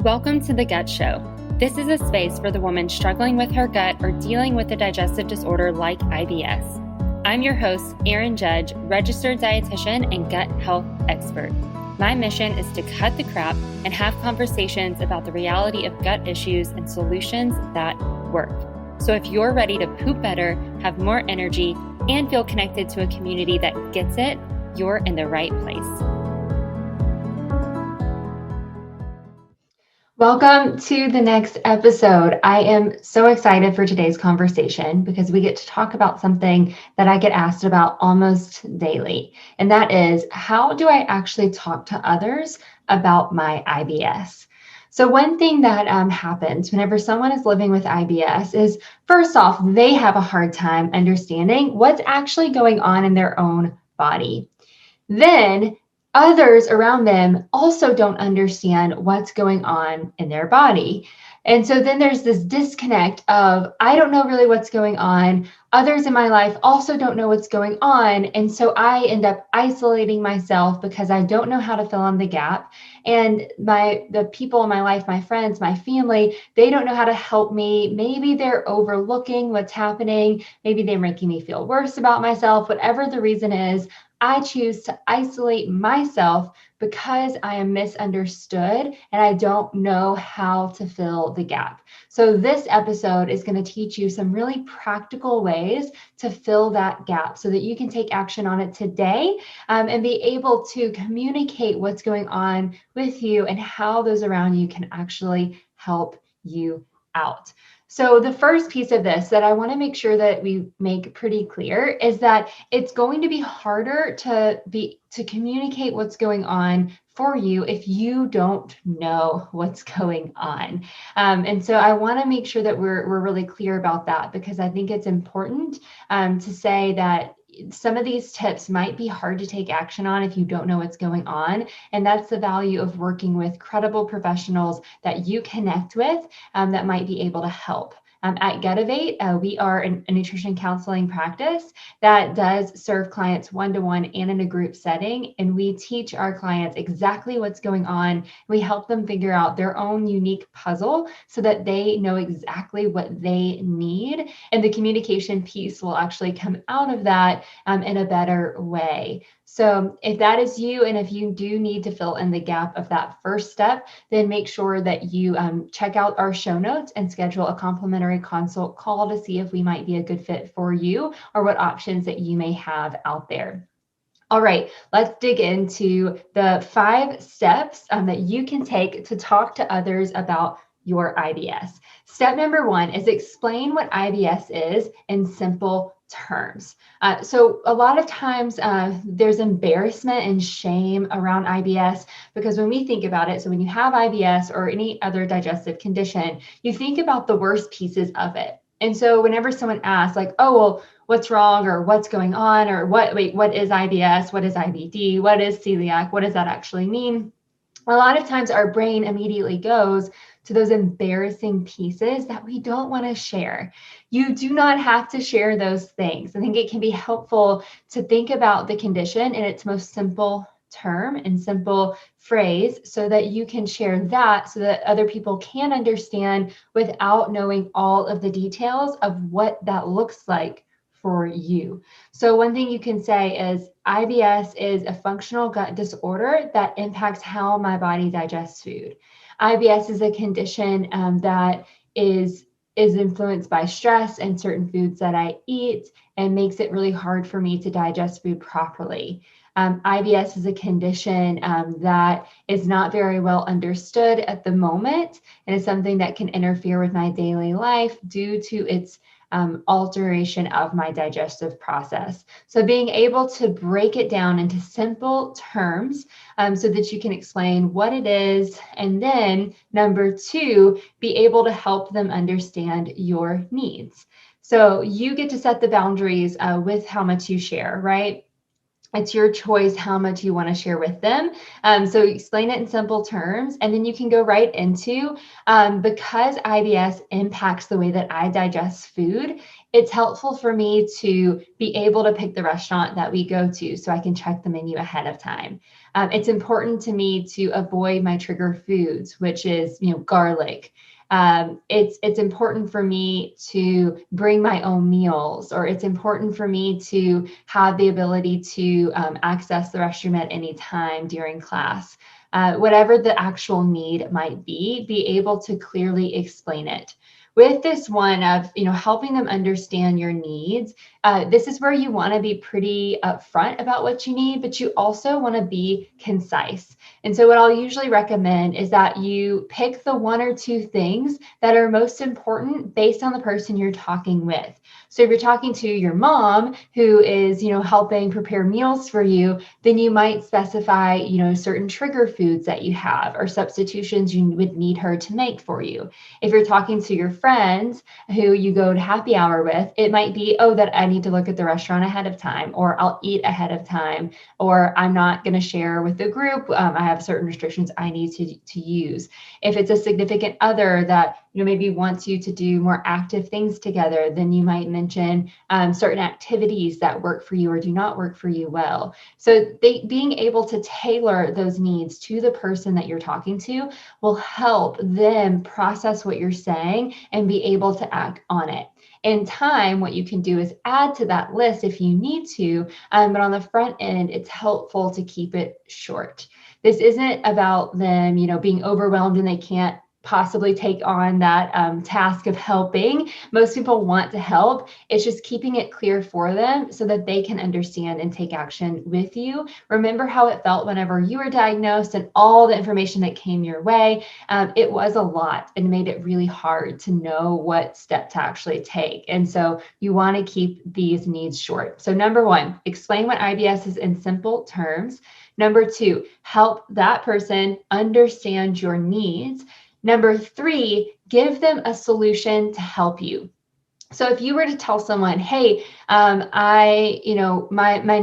Welcome to The Gut Show. This is a space for the woman struggling with her gut or dealing with a digestive disorder like IBS. I'm your host, Erin Judge, registered dietitian and gut health expert. My mission is to cut the crap and have conversations about the reality of gut issues and solutions that work. So if you're ready to poop better, have more energy, and feel connected to a community that gets it, you're in the right place. Welcome to the next episode. I am so excited for today's conversation because we get to talk about something that I get asked about almost daily. And that is, how do I actually talk to others about my IBS? So one thing that happens whenever someone is living with IBS is, first off, they have a hard time understanding what's actually going on in their own body. Then others around them also don't understand what's going on in their body. And so then there's this disconnect of, I don't know really what's going on. Others in my life also don't know what's going on. And so I end up isolating myself because I don't know how to fill in the gap. And the people in my life, my friends, my family, they don't know how to help me. Maybe they're overlooking what's happening. Maybe they're making me feel worse about myself. Whatever the reason is, I choose to isolate myself because I am misunderstood and I don't know how to fill the gap. So this episode is going to teach you some really practical ways to fill that gap so that you can take action on it today and be able to communicate what's going on with you and how those around you can actually help you out. So the first piece of this that I want to make sure that we make pretty clear is that it's going to be harder to communicate what's going on for you if you don't know what's going on. And so I want to make sure that we're really clear about that, because I think it's important to say that some of these tips might be hard to take action on if you don't know what's going on. And that's the value of working with credible professionals that you connect with that might be able to help. At Getivate, we are a nutrition counseling practice that does serve clients one-to-one and in a group setting. And we teach our clients exactly what's going on. We help them figure out their own unique puzzle so that they know exactly what they need. And the communication piece will actually come out of that in a better way. So if that is you, and if you do need to fill in the gap of that first step, then make sure that you check out our show notes and schedule a complimentary consult call to see if we might be a good fit for you or what options that you may have out there. All right, let's dig into the 5 steps that you can take to talk to others about your IBS. Step number 1 is explain what IBS is in simple terms. So a lot of times there's embarrassment and shame around IBS, because when we think about it, so when you have IBS or any other digestive condition, you think about the worst pieces of it. And so whenever someone asks like, oh, well, what's wrong or what's going on or what is IBS? What is IBD? What is celiac? What does that actually mean? A lot of times our brain immediately goes to those embarrassing pieces that we don't want to share. You do not have to share those things. I think it can be helpful to think about the condition in its most simple term and simple phrase so that you can share that so that other people can understand without knowing all of the details of what that looks like for you. So one thing you can say is IBS is a functional gut disorder that impacts how my body digests food. IBS is a condition that is influenced by stress and certain foods that I eat and makes it really hard for me to digest food properly. IBS is a condition that is not very well understood at the moment, and is something that can interfere with my daily life due to its alteration of my digestive process. So being able to break it down into simple terms so that you can explain what it is. And then number 2, be able to help them understand your needs. So you get to set the boundaries with how much you share, right? It's your choice how much you want to share with them. So explain it in simple terms, and then you can go right into, because IBS impacts the way that I digest food, it's helpful for me to be able to pick the restaurant that we go to so I can check the menu ahead of time. It's important to me to avoid my trigger foods, which is, garlic. It's important for me to bring my own meals, or it's important for me to have the ability to access the restroom at any time during class. Whatever the actual need might be able to clearly explain it. With this one of, helping them understand your needs, this is where you want to be pretty upfront about what you need, but you also want to be concise. And so what I'll usually recommend is that you pick the one or two things that are most important based on the person you're talking with. So if you're talking to your mom who is, helping prepare meals for you, then you might specify, certain trigger foods that you have or substitutions you would need her to make for you. If you're talking to your friends who you go to happy hour with, it might be, oh, that I need to look at the restaurant ahead of time, or I'll eat ahead of time, or I'm not going to share with the group. I have certain restrictions I need to use. If it's a significant other that maybe wants you to do more active things together, then you might mention certain activities that work for you or do not work for you well. So being able to tailor those needs to the person that you're talking to will help them process what you're saying and be able to act on it. In time, what you can do is add to that list if you need to, but on the front end, it's helpful to keep it short. This isn't about them, being overwhelmed and they can't possibly take on that task of helping. Most people want to help. It's just keeping it clear for them so that they can understand and take action with you. Remember how it felt whenever you were diagnosed and all the information that came your way. It was a lot and made it really hard to know what step to actually take. And so you want to keep these needs short. So number one, explain what IBS is in simple terms. Number two, help that person understand your needs. Number three, give them a solution to help you. So if you were to tell someone, hey, my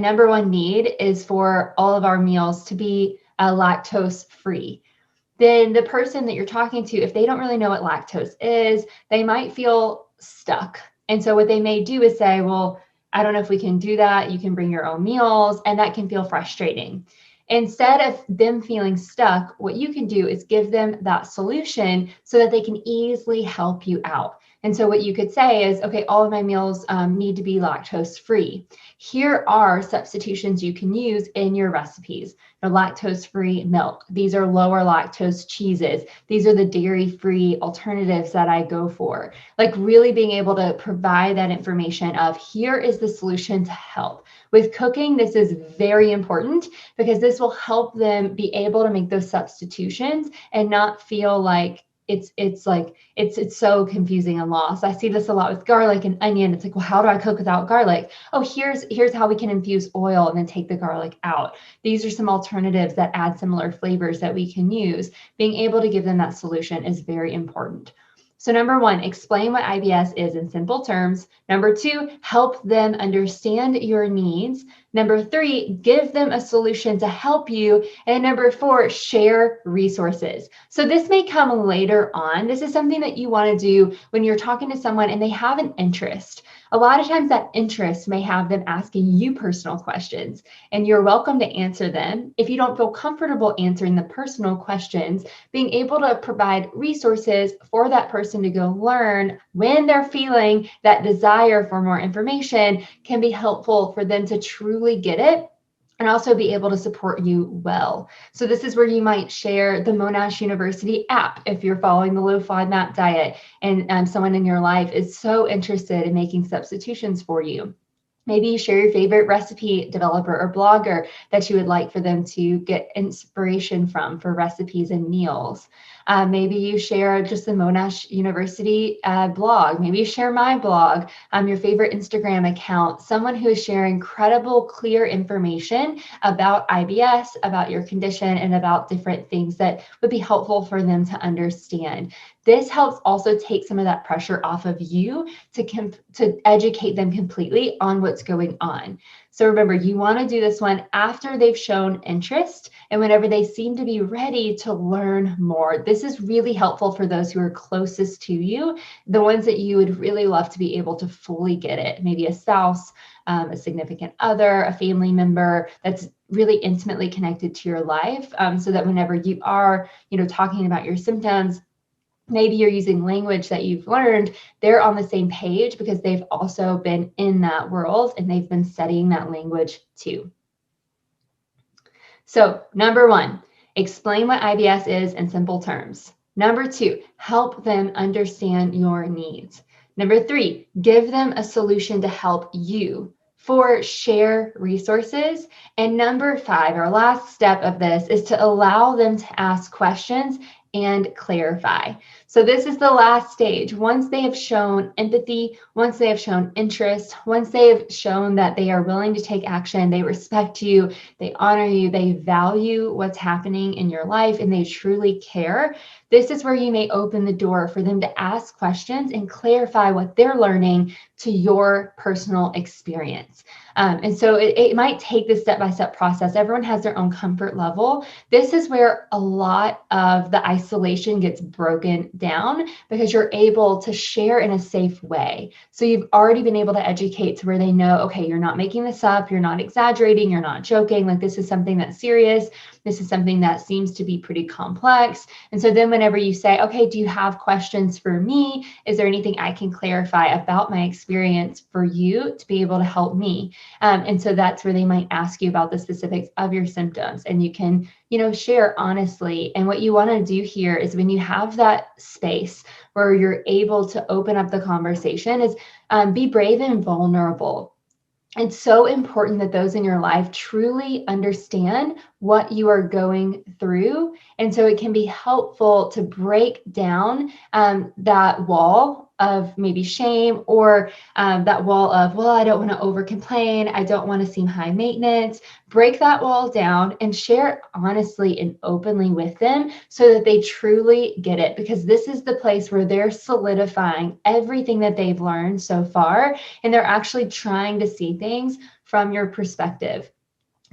number one need is for all of our meals to be lactose free, then the person that you're talking to, if they don't really know what lactose is, they might feel stuck. And so what they may do is say, well, I don't know if we can do that. You can bring your own meals, and that can feel frustrating. Instead of them feeling stuck, what you can do is give them that solution so that they can easily help you out. And so what you could say is, okay, all of my meals need to be lactose free. Here are substitutions you can use in your recipes. Lactose-free milk. These are lower lactose cheeses. These are the dairy-free alternatives that I go for. Like really being able to provide that information of here is the solution to help. With cooking, this is very important because this will help them be able to make those substitutions and not feel like it's so confusing and lost. I see this a lot with garlic and onion. It's like, well, how do I cook without garlic? Oh, here's how we can infuse oil and then take the garlic out. These are some alternatives that add similar flavors that we can use. Being able to give them that solution is very important. So number one, explain what IBS is in simple terms. Number two, help them understand your needs. Number three, give them a solution to help you. And number four, share resources. So this may come later on. This is something that you want to do when you're talking to someone and they have an interest. A lot of times that interest may have them asking you personal questions, and you're welcome to answer them. If you don't feel comfortable answering the personal questions, being able to provide resources for that person to go learn when they're feeling that desire for more information can be helpful for them to truly get it and also be able to support you well. So this is where you might share the Monash University app if you're following the low FODMAP diet and someone in your life is so interested in making substitutions for you. Maybe you share your favorite recipe developer or blogger that you would like for them to get inspiration from for recipes and meals. Maybe you share just the Monash University blog. Maybe you share my blog, your favorite Instagram account, someone who is sharing credible, clear information about IBS, about your condition, and about different things that would be helpful for them to understand. This helps also take some of that pressure off of you to educate them completely on what's going on. So remember, you want to do this one after they've shown interest and whenever they seem to be ready to learn more. This is really helpful for those who are closest to you, the ones that you would really love to be able to fully get it, maybe a spouse, a significant other, a family member that's really intimately connected to your life, so that whenever you are, talking about your symptoms, maybe you're using language that you've learned, they're on the same page because they've also been in that world and they've been studying that language too. So number one, explain what IBS is in simple terms. Number two, help them understand your needs. Number three, give them a solution to help you. Four, share resources. And number five, our last step of this is to allow them to ask questions and clarify. So this is the last stage. Once they have shown empathy, once they have shown interest, once they have shown that they are willing to take action, they respect you, they honor you, they value what's happening in your life, and they truly care, this is where you may open the door for them to ask questions and clarify what they're learning to your personal experience. And so it might take this step-by-step process. Everyone has their own comfort level. This is where a lot of the isolation gets broken down because you're able to share in a safe way. So you've already been able to educate to where they know, okay, you're not making this up, you're not exaggerating, you're not joking, like this is something that's serious. This is something that seems to be pretty complex. And so then whenever you say, okay, do you have questions for me? Is there anything I can clarify about my experience for you to be able to help me? And so that's where they might ask you about the specifics of your symptoms, and you can, share honestly. And what you want to do here is when you have that space where you're able to open up the conversation is be brave and vulnerable. It's so important that those in your life truly understand what you are going through. And so it can be helpful to break down that wall of maybe shame or that wall of, well, I don't want to over complain. I don't want to seem high maintenance. Break that wall down and share honestly and openly with them so that they truly get it, because this is the place where they're solidifying everything that they've learned so far, and they're actually trying to see things from your perspective.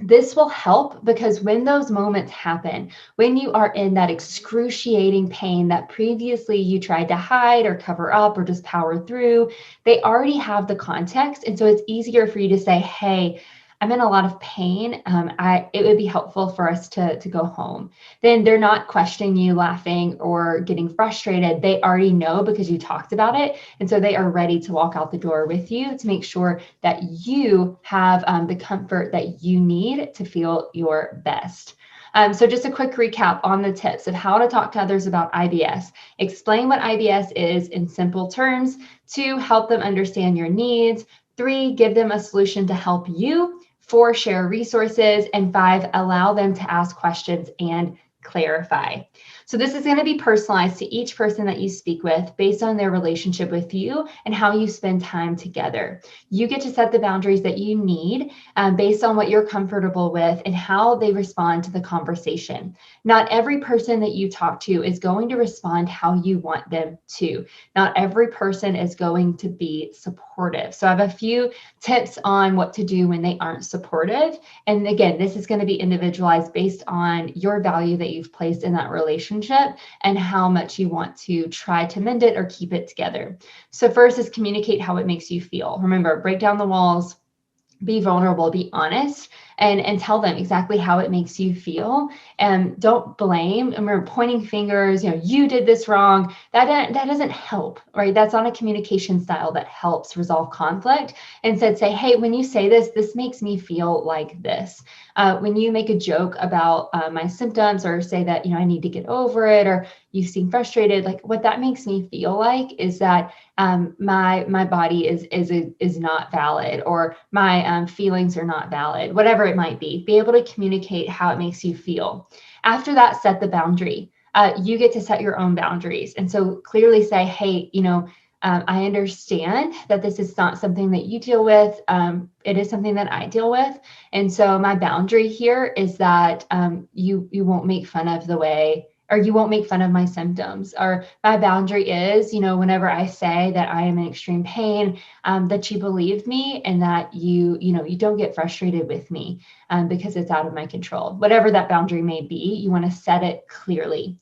This will help because when those moments happen, when you are in that excruciating pain that previously you tried to hide or cover up or just power through, they already have the context. And so it's easier for you to say, hey, I'm in a lot of pain. It would be helpful for us to go home. Then they're not questioning you, laughing, or getting frustrated. They already know because you talked about it. And so they are ready to walk out the door with you to make sure that you have the comfort that you need to feel your best. So just a quick recap on the tips of how to talk to others about IBS. Explain what IBS is in simple terms. 2, help them understand your needs. 3, give them a solution to help you. 4, share resources. And 5, allow them to ask questions and clarify. So this is going to be personalized to each person that you speak with based on their relationship with you and how you spend time together. You get to set the boundaries that you need based on what you're comfortable with and how they respond to the conversation. Not every person that you talk to is going to respond how you want them to. Not every person is going to be supportive. So I have a few tips on what to do when they aren't supportive. And again, this is going to be individualized based on your value that you've placed in that relationship and how much you want to try to mend it or keep it together. So first is communicate how it makes you feel. Remember, break down the walls, be vulnerable, be honest, and tell them exactly how it makes you feel. And don't blame. And we're pointing fingers, you did this wrong. That doesn't help, right? That's not a communication style that helps resolve conflict. Instead, say, hey, when you say this makes me feel like this. When you make a joke about my symptoms or say that, I need to get over it, or you seem frustrated, like what that makes me feel like is that my body is not valid, or my feelings are not valid, whatever it might be able to communicate how it makes you feel. After that, set the boundary. You get to set your own boundaries. And so clearly say, hey, I understand that this is not something that you deal with. It is something that I deal with. And so my boundary here is that you won't make fun of the way or you won't make fun of my symptoms, or my boundary is, whenever I say that I am in extreme pain, that you believe me and that you don't get frustrated with me because it's out of my control. Whatever that boundary may be, you want to set it clearly.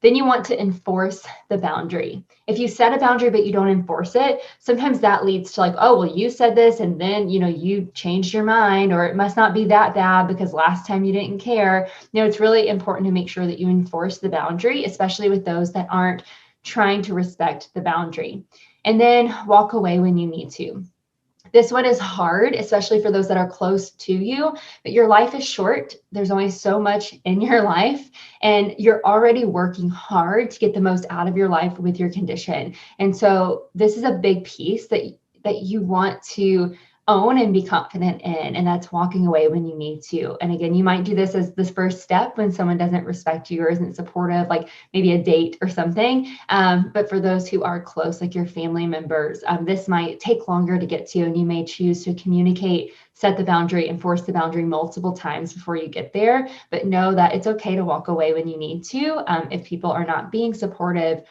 Then you want to enforce the boundary. If you set a boundary but you don't enforce it, sometimes that leads to like, oh, well, you said this and then, you changed your mind, or it must not be that bad because last time you didn't care. It's really important to make sure that you enforce the boundary, especially with those that aren't trying to respect the boundary. And then walk away when you need to. This one is hard, especially for those that are close to you, but your life is short. There's only so much in your life, and you're already working hard to get the most out of your life with your condition. And so this is a big piece that you want to own and be confident in, and that's walking away when you need to. And again, you might do this as the first step when someone doesn't respect you or isn't supportive, like maybe a date or something. But for those who are close, like your family members, this might take longer to get to, and you may choose to communicate, set the boundary, enforce the boundary multiple times before you get there. But know that it's okay to walk away when you need to if people are not being supportive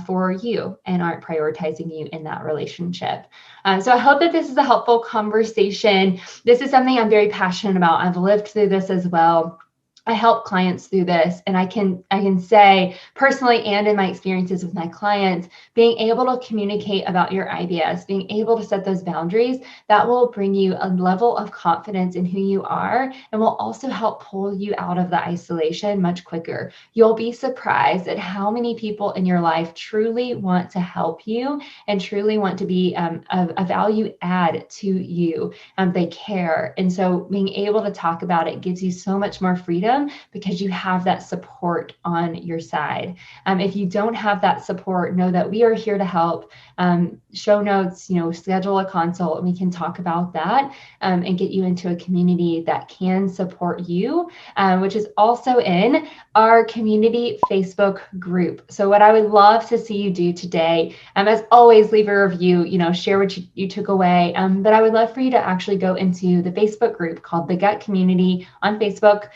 for you and aren't prioritizing you in that relationship. So I hope that this is a helpful conversation. This is something I'm very passionate about. I've lived through this as well. I help clients through this, and I can say personally and in my experiences with my clients, being able to communicate about your IBS, being able to set those boundaries, that will bring you a level of confidence in who you are and will also help pull you out of the isolation much quicker. You'll be surprised at how many people in your life truly want to help you and truly want to be a value add to you. They care. And so being able to talk about it gives you so much more freedom because you have that support on your side. If you don't have that support, know that we are here to help. Show notes, schedule a consult, and we can talk about that and get you into a community that can support you, which is also in our community Facebook group. So what I would love to see you do today, as always, leave a review, share what you took away. But I would love for you to actually go into the Facebook group called The Gut Community on Facebook.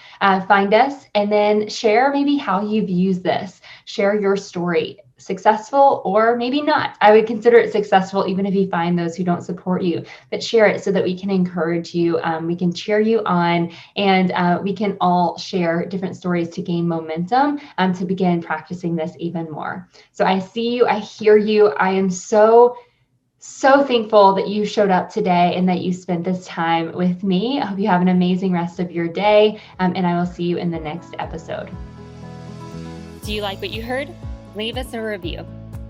Find us and then share maybe how you've used this. Share your story, successful or maybe not. I would consider it successful even if you find those who don't support you, but share it so that we can encourage you. We can cheer you on, and we can all share different stories to gain momentum to begin practicing this even more. So I see you, I hear you. I am so thankful that you showed up today and that you spent this time with me. I hope you have an amazing rest of your day, and I will see you in the next episode. Do you like what you heard? Leave us a review.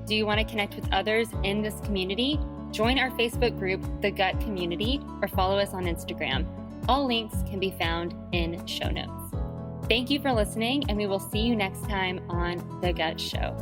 Do you want to connect with others in this community? Join our Facebook group, The Gut Community, or follow us on Instagram. All links can be found in show notes. Thank you for listening, and we will see you next time on The Gut Show.